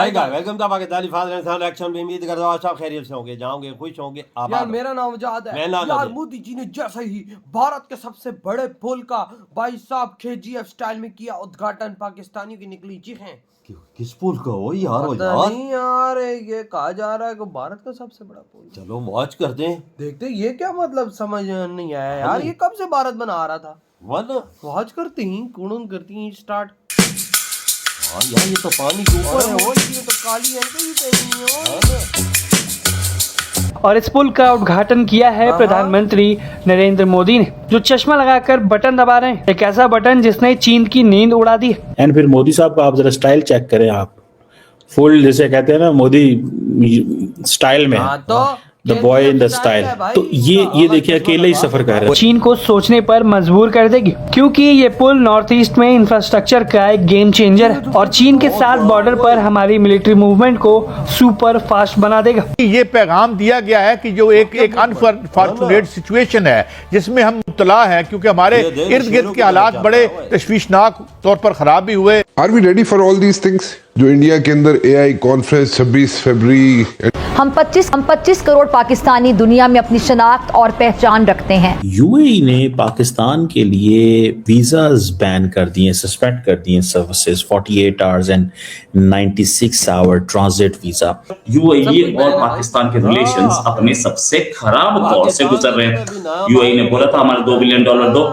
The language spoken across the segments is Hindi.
आएगा। Welcome to Pakistani father election में उम्मीद करता हूं सब खैरियत से होंगे, जाओगे, खुश होंगे, आबाद। यार मेरा नाम वजाद है यार। मोदी जी ने जैसे ही भारत के सबसे बड़े पुल का भाई साहब KGF स्टाइल में किया उद्घाटन, पाकिस्तानियों की निकली चीखें। किस पुल का हो यार? पता नहीं यार, ये कहा जा रहा है कि भारत का सबसे बड़ा पुल। चलो वॉच करते हैं, देखते ये क्या मतलब समझ नहीं आया यार। ये कब से भारत बना रहा था? वॉच करते ही कुड़ुन करती हैं स्टार्ट। हाँ यार, ये तो पानी के ऊपर है। ये तो काली है भी पहनी है। और इस पुल का उद्घाटन किया है प्रधानमंत्री नरेंद्र मोदी ने, जो चश्मा लगाकर बटन दबा रहे हैं। एक ऐसा बटन जिसने चीन की नींद उड़ा दी। एंड फिर मोदी साहब का आप जरा स्टाइल चेक करें, आप फुल जैसे कहते हैं ना मोदी स्टाइल में, the boy in the style. तो ये देखिए अकेले ही सफर कर रहे हैं। चीन को सोचने पर मजबूर कर देगी, क्योंकि ये पुल नॉर्थ ईस्ट में इंफ्रास्ट्रक्चर का एक गेम चेंजर है और चीन के साथ बॉर्डर पर हमारी मिलिट्री मूवमेंट को सुपर फास्ट बना देगा। ये पैगाम दिया गया है कि जो एक अनफॉर्चुनेट सिचुएशन है जिसमें हम मुब्तला हैं, क्योंकि हमारे इर्द गिर्द के हालात बड़े तशवीशनाक तौर पर खराब भी हुए। Are we ready for all these things? जो इंडिया के अंदर AI कॉन्फ्रेंस 26 फरवरी। हम 25 करोड़ पाकिस्तानी दुनिया में अपनी शनाख्त और पहचान रखते हैं। UAE ने पाकिस्तान के लिए वीजाज बैन कर दिए, सस्पेंड कर दिए services, 48 hours and 96 hour transit visa. UAE और पाकिस्तान के रिलेशंस अपने सबसे खराब दौर से गुजर रहे हैं। UAE ने बोला था हमारे $2 बिलियन दो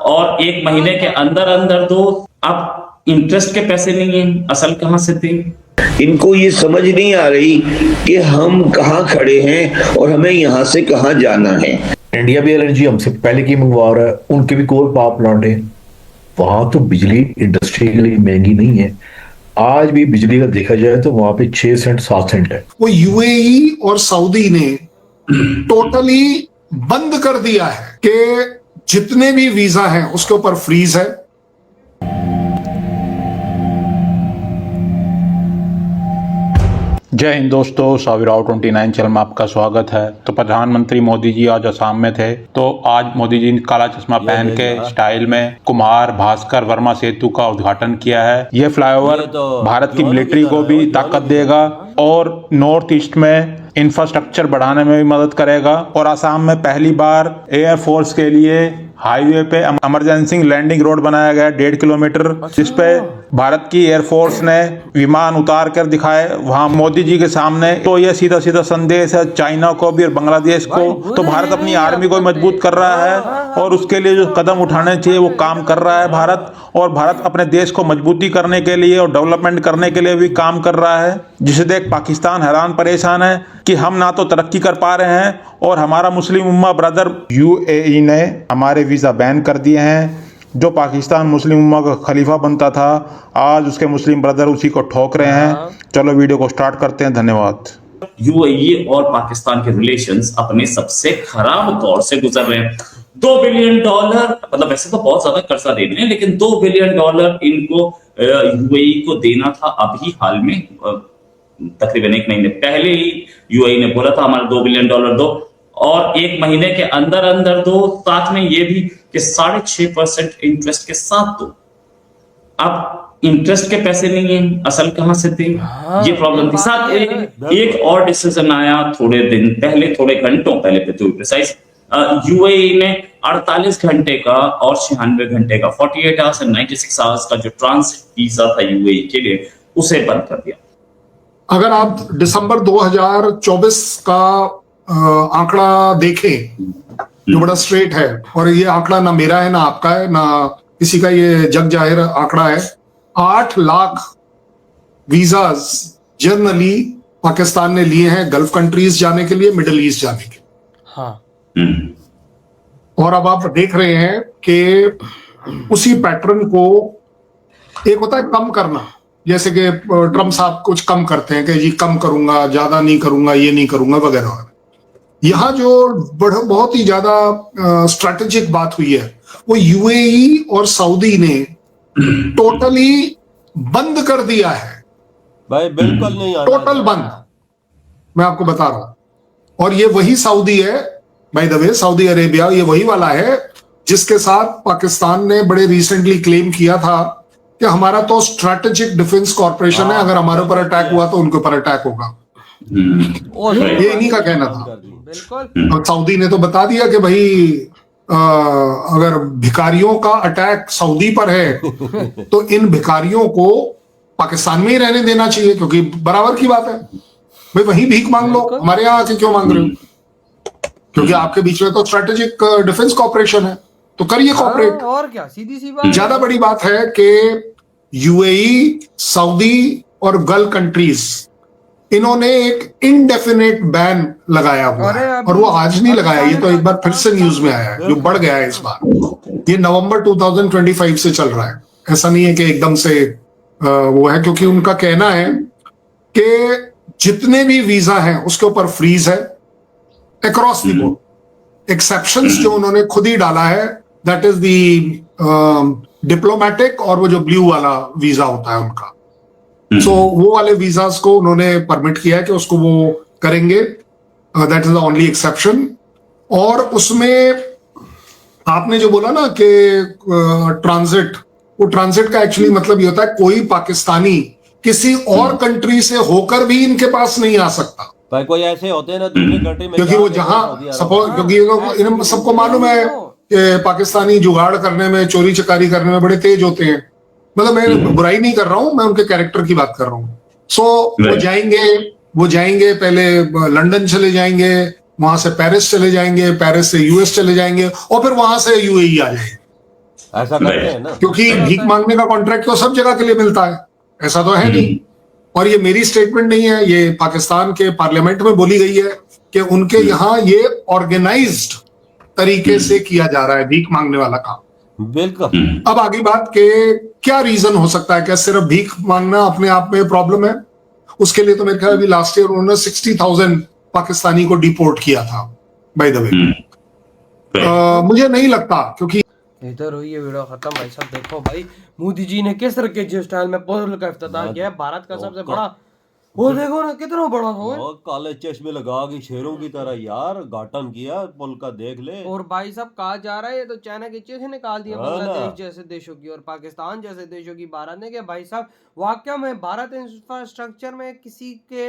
और 1 महीने के अंदर अंदर दो। अब इंटरेस्ट के पैसे नहीं है, असल कहां से देंगे? इनको ये समझ नहीं आ रही कि हम कहाँ खड़े हैं और हमें यहाँ से कहाँ जाना है। इंडिया भी LNG हमसे पहले की मंगवा रहा है, उनके भी कोल पावर प्लांट है। वहां तो बिजली इंडस्ट्री के लिए महंगी नहीं है। आज भी बिजली का देखा जाए तो वहां पे 6 सेंट 7 सेंट है। वो UAE और सऊदी ने टोटली बंद कर दिया है कि जितने भी वीजा हैं उसके ऊपर फ्रीज है। जय हिंद दोस्तों, साविराव 29 चैनल में आपका स्वागत है। तो प्रधानमंत्री मोदी जी आज असम में थे, तो आज मोदी जी ने काला चश्मा पहन के स्टाइल में कुमार भास्कर वर्मा सेतु का उद्घाटन किया है। ये फ्लाईओवर भारत की मिलिट्री को भी ताकत देगा और नॉर्थ ईस्ट में इंफ्रास्ट्रक्चर बढ़ाने में भी मदद करेगा। और असम में पहली बार एयरफोर्स के लिए हाईवे पे इमरजेंसी लैंडिंग रोड बनाया गया 1.5 किलोमीटर, जिसपे भारत की एयरफोर्स ने विमान उतार कर दिखाए वहां मोदी जी के सामने। तो ये सीधा सीधा संदेश है चाइना को भी और बांग्लादेश को। तो भारत अपनी आर्मी को मजबूत कर रहा है और उसके लिए जो कदम उठाने चाहिए वो काम कर रहा है भारत। और भारत अपने देश को मजबूती करने के लिए और डेवलपमेंट करने के लिए भी काम कर रहा है, जिसे देख पाकिस्तान हैरान परेशान है कि हम ना तो तरक्की कर पा रहे हैं और हमारा मुस्लिम उम्मा ब्रदर UAE ने हमारे वीजा बैन कर दिए हैं। जो पाकिस्तान मुस्लिम उम्मा का खलीफा बनता था, आज उसके मुस्लिम ब्रदर उसी को ठोक रहे हैं। चलो वीडियो को स्टार्ट करते हैं, धन्यवाद। UAE और पाकिस्तान के रिलेशंस अपने सबसे खराब दौर से गुजर रहे हैं। $2 बिलियन, मतलब वैसे तो बहुत ज्यादा कर्जा दे रहे हैं, लेकिन $2 बिलियन इनको UAE को देना था अभी हाल में। तकरीबन 1 महीने पहले ही UAE ने बोला था हमारे $2 बिलियन दो और 1 महीने के अंदर अंदर दो। साथ में ये भी कि 6.5% इंटरेस्ट के साथ दो। अब इंटरेस्ट के पैसे नहीं है, असल कहां से देंगे? ये प्रॉब्लम थी। साथ एक और डिसीजन आया थोड़े दिन पहले, थोड़े घंटों पहले पे टू प्रिसाइज। UAE ने 48 घंटे का और 96 घंटे का 48 आवर्स एंड 96 आवर्स का जो ट्रांजिट वीजा था UAE के लिए, उसे बंद कर दिया। अगर आप दिसंबर 2024 का आंकड़ा देखें जो बड़ा स्ट्रेट है, और ये आंकड़ा ना मेरा है ना आपका है ना किसी का, ये जग जाहिर आंकड़ा है। 8 लाख वीजाज जनरली पाकिस्तान ने लिए हैं गल्फ कंट्रीज जाने के लिए, मिडिल ईस्ट जाने के लिए। हाँ। और अब आप देख रहे हैं कि उसी पैटर्न को, एक होता है कम करना, जैसे कि ट्रम्प साहब कुछ कम करते हैं कि जी कम करूंगा, ज्यादा नहीं करूंगा, ये नहीं करूंगा वगैरह। यहाँ जो बहुत ही ज्यादा स्ट्रेटेजिक बात हुई है वो UAE और सऊदी ने टोटली बंद कर दिया है भाई, बिल्कुल नहीं, टोटल बंद। मैं आपको बता रहा हूं। और ये वही सऊदी है, by the way, Saudi Arabia ये वही वाला है जिसके साथ पाकिस्तान ने बड़े रिसेंटली क्लेम किया था कि कि हमारा तो स्ट्रैटेजिक डिफेंस कॉर्पोरेशन है, अगर हमारे ऊपर अटैक हुआ तो उनके ऊपर अटैक होगा। ये इन्हीं का कहना था। बिल्कुल। और सऊदी ने तो बता दिया कि भाई अगर भिखारियों का अटैक सऊदी पर है तो इन भिखारियों को पाकिस्तान में ही रहने देना चाहिए, क्योंकि बराबर की बात है भाई, वहीं भीख मांग लो, हमारे यहाँ आके क्यों मांग रहे हो? क्योंकि आपके बीच में तो स्ट्रेटेजिक डिफेंस कॉर्पोरेशन है, तो करिए कॉर्पोरेट। और क्या, सीधी सी बात। ज्यादा बड़ी बात है कि यूएई, सऊदी और गल्फ कंट्रीज, इन्होंने एक इनडेफिनेट बैन लगाया हुआ है, और वो आज नहीं लगाया, ये तो एक बार फिर से न्यूज में आया है, जो बढ़ गया है इस बार। ये नवंबर 2025 से चल रहा है, ऐसा नहीं है कि एकदम से वो है, क्योंकि उनका कहना है कि जितने भी वीजा हैं उसके ऊपर फ्रीज है अक्रॉस द बोर्ड। एक्सेप्शंस जो उन्होंने खुद ही डाला है, दैट इज द डिप्लोमेटिक और वो जो ब्लू वाला वीजा होता है उनका, सो वो वाले वीजास को उन्होंने परमिट किया है कि उसको वो करेंगे, that is the only exception. और उसमें आपने जो बोला ना कि ट्रांजिट, वो ट्रांजिट का एक्चुअली मतलब ये होता है कोई पाकिस्तानी किसी और कंट्री से होकर भी इनके पास नहीं आ सकता। भाई कोई ऐसे होते हैं ना दूसरी कंट्री में, क्योंकि वो जहां सपोज, क्योंकि इन्हें सबको मालूम है कि पाकिस्तानी जुगाड़ करने में, चोरी चकारी करने में बड़े तेज होते हैं। मतलब मैं बुराई नहीं कर रहा हूं, मैं उनके कैरेक्टर की बात कर रहा हूं। सो वो जाएंगे पहले लंदन चले जाएंगे, वहां से पेरिस चले जाएंगे, पेरिस से यूएस चले जाएंगे, और फिर वहां से यूएई आ जाएंगे। ऐसा करते हैं ना, क्योंकि भीख मांगने का कॉन्ट्रैक्ट तो सब जगह के लिए मिलता है, ऐसा तो है नहीं। और ये मेरी स्टेटमेंट नहीं है, ये पाकिस्तान के पार्लियामेंट में बोली गई है कि उनके यहाँ ये ऑर्गेनाइज्ड तरीके से किया जा रहा है भीख मांगने वाला काम। बिल्कुल। अब आगे बात के क्या रीजन हो सकता है, क्या सिर्फ भीख मांगना अपने आप में प्रॉब्लम है? उसके लिए तो मेरे ख्याल अभी लास्ट ईयर उन्होंने 60,000 पाकिस्तानी को डिपोर्ट किया था, बाय द वे। मुझे नहीं लगता, क्योंकि इधर हुई है वीडियो खत्म। भाई साहब देखो भाई, मोदी जी ने किस तरह के स्टाइल में पोल का इफ्तिताह किया है, भारत का सबसे बड़ा। वो देखो ना कितना बड़ा हो, काले चश्मे लगा के शेरों की तरह यार गाटन किया पुल का, देख ले। और भाई साहब कहा जा रहा है ये तो चाइना की चीजें निकाल दी बांग्लादेश जैसे देशों की और पाकिस्तान जैसे देशों की भारत ने। कि भाई साहब वाकई में भारत इंफ्रास्ट्रक्चर में किसी के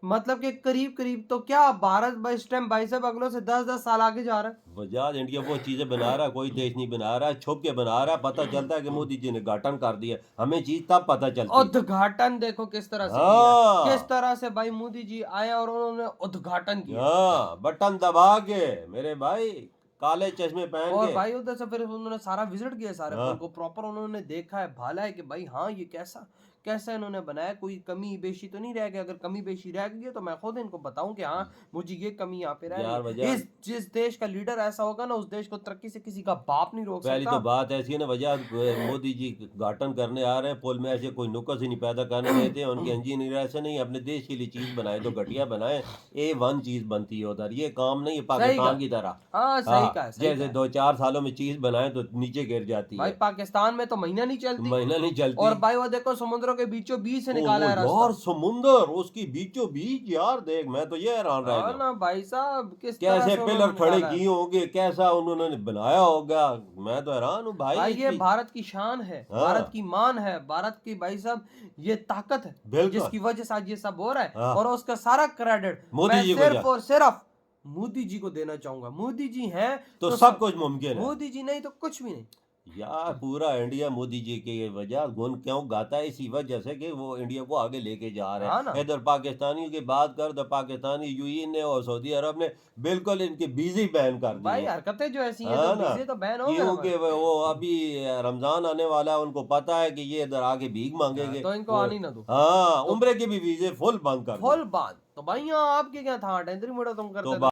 मतलब के करीब तो क्या भारत इस टाइम भाई साहब अगलों से 10-10 साल आगे जा रहा है। बजाज इंडिया वो चीजें बना रहा है, कोई देश नहीं बना रहा है, छुप के बना रहा है। पता चलता है कि मोदी जी ने उद्घाटन कर दिया, हमें चीज तब पता चलती है। उद्घाटन देखो किस तरह से किस तरह से भाई मोदी जी आए और उन्होंने उद्घाटन किया, बटन दबा के मेरे भाई, काले चश्मे पहन और के। भाई उधर से फिर उन्होंने सारा विजिट किया, सारे पुल को प्रॉपर उन्होंने देखा है, भाला है कि भाई हाँ ये कैसा इन्होंने बनाया, कोई कमी बेशी तो नहीं रह गई। अगर कमी बेशी रह गई है तो मैं खुद इनको बताऊं कि हाँ मुझे ये कमी यहाँ पे रह। जिस देश का लीडर ऐसा होगा ना, उस देश को तरक्की से किसी का बाप नहीं रोक सकता। पहली तो बात ऐसी है ना, वजह मोदी जी उद्घाटन करने आ रहे हैं पुल में, ऐसे कोई नुक्स ही नहीं पैदा करने देते हैं। उनके इंजीनियर ऐसे नहीं, अपने देश के लिए चीज बनाए तो घटिया बनाए, A1 चीज बनती है उधर। ये काम नहीं है पाकिस्तान की तरह, जैसे 2-4 सालों में चीज बनाए तो नीचे गिर जाती है। भाई पाकिस्तान में तो महीना नहीं चलती। और भाई वो देखो समुद्रों के बीचों बीच से निकाला है रास्ता। यार समुंदर उसकी बीचों बीच, यार देख मैं तो ये हैरान रह गया ना भाई साहब, कैसे पिलर खड़े किए होंगे, कैसा उन्होंने बनाया होगा, मैं तो हैरान हूँ भाई। ये भारत की शान है, भारत की मान है, भारत की भाई साहब ये ताकत है जिसकी वजह से आज ये सब हो रहा है। और उसका सारा क्रेडिट मोदी जी सिर्फ और सिर्फ मोदी जी को देना चाहूंगा। मोदी जी हैं तो सब कुछ मुमकिन है, मोदी जी नहीं तो कुछ भी नहीं। यार पूरा इंडिया मोदी जी की वजह गुण क्यों गाता है, इसी वजह से कि वो इंडिया को आगे लेके जा रहे हैं। इधर पाकिस्तानियों की बात कर तो पाकिस्तानी यूएई ने और सऊदी अरब ने बिल्कुल इनके वीजे बैन कर दिए। भाई हरकतें जो ऐसी हैं तो वीजे तो बैन हो गए, क्योंकि वो अभी रमजान आने वाला है, उनको पता है कि ये इधर आगे भीख मांगेंगे तो इनको आनी ना दो। हाँ, उम्रे के भी वीजे फुल बंद कर, फुल बंद। तो भाई आपके क्या था टेंशन तुम करते